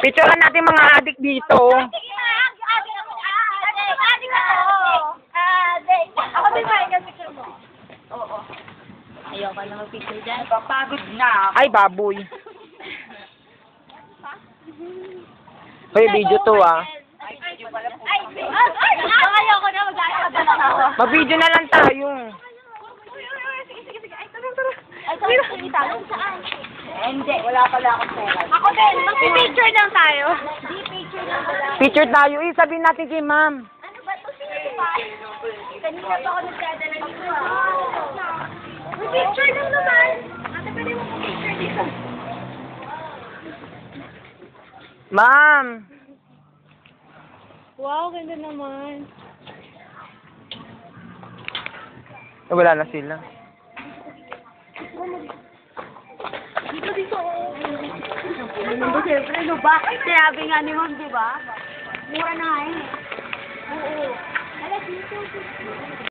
Picturean natin mga adik dito. Ako din ba yung picture mo? Oo. Ayoko na mag-picture dyan. Papagod na. Ay, baboy. Hoy, video to ah. Ayoko na mag-aalala na ako. Mag-video na lang tayo. Ay, tara. Saan? Hindi, wala pala akong pera. Ako din. Mag-picture lang tayo. Di picture lang pala. Picture tayo. Sabihin natin kay ma'am. Ano ba ito? Sino ba? Kanina pa ako nagdadala dito. Mag-picture lang naman. Ate, pwede mo mag-picture dito. Ma'am. Wow, ganda naman. Wala na sila. Dito. Siyempre, ano ba? Sinabi nga ni Mom, di ba? Mura na nga eh. Oo. Alas, dito.